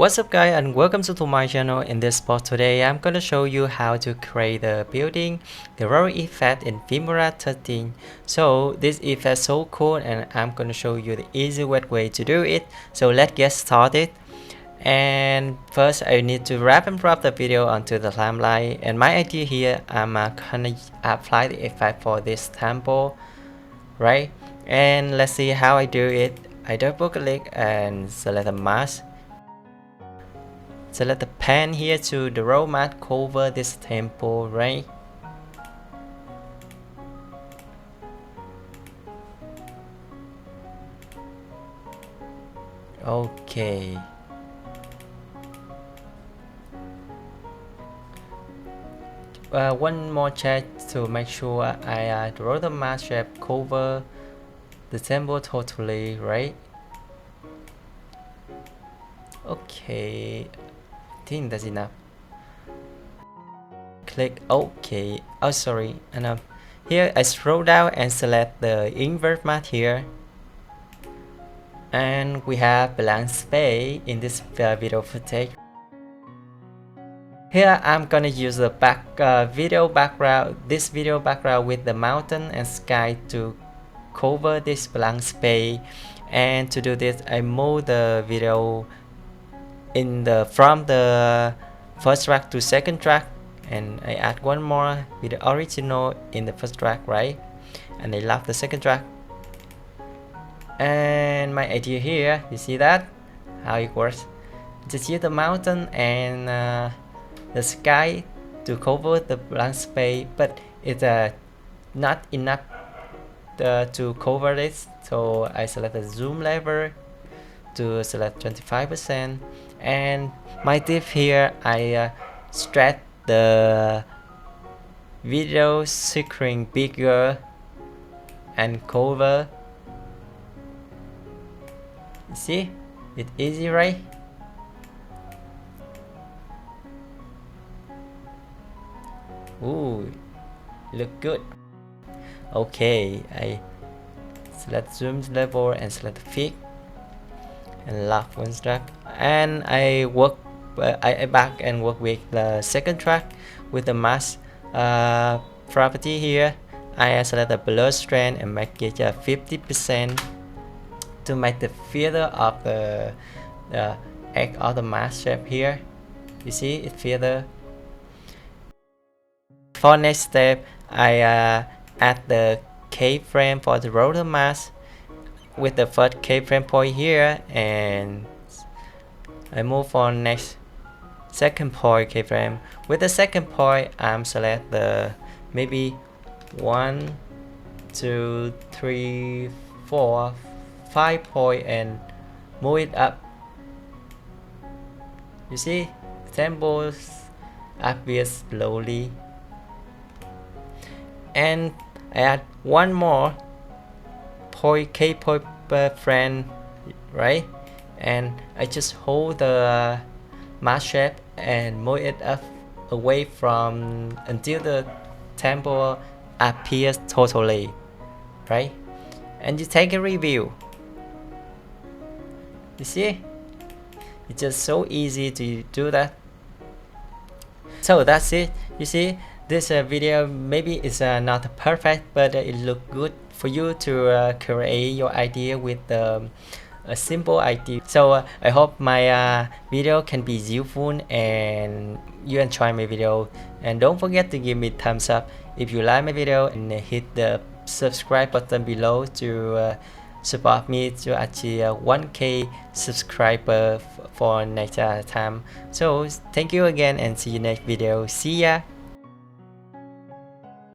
What's up guys, and welcome to my channel. In this part today I'm gonna show you how to create the building the roll effect in Filmora 13. So this effect is so cool and I'm gonna show you the easiest way to do it. So let's get started. And first I need to wrap and drop the video onto the timeline, and my idea here, I'm gonna apply the effect for this temple, right? And let's see how I do it. I double click and select the mask. Select the pen here to the row mask cover this temple, right? Okay. One more check to make sure I draw the mask shape cover the temple totally, right? Okay, I think that's enough. Click OK. Oh, sorry. And here I scroll down and select the invert mask here. And we have blank space in this video footage. Here I'm gonna use the video background, this video background with the mountain and sky to cover this blank space. And to do this, I move the video from the first track to second track, and I add one more with the original in the first track, right? And I left the second track. And my idea here, you see that how it works? Just use the mountain and the sky to cover the blank space, but it's not enough to cover this, so I select the zoom level to select 25%. And my tip here, I stretch the video screen bigger and cover. You see, it's easy, right? Ooh, look good. Okay, I select zoom level and select fit and lock one track, and I work I back and work with the second track with the mask property here. I select the blur strength and make it 50% to make the feather of the egg of the mask shape here. You see it feather. For next step, I add the keyframe for the rotor mask with the first keyframe point here, and I move on next second point keyframe. With the second point, I'm select the maybe 1, 2, 3, 4, 5 point and move it up. You see, temples appear slowly. And I add one more key point frame, right? And I just hold the mask shape and move it up away from until the temple appears totally, right? And you take a review. You see, it's just so easy to do that. So that's it. You see, this video maybe is not perfect, but it look good for you to create your idea with a simple idea. So I hope my video can be useful and you enjoy my video, and don't forget to give me thumbs up if you like my video, and hit the subscribe button below to support me to achieve 1K subscriber for next time. So thank you again and see you next video. See ya.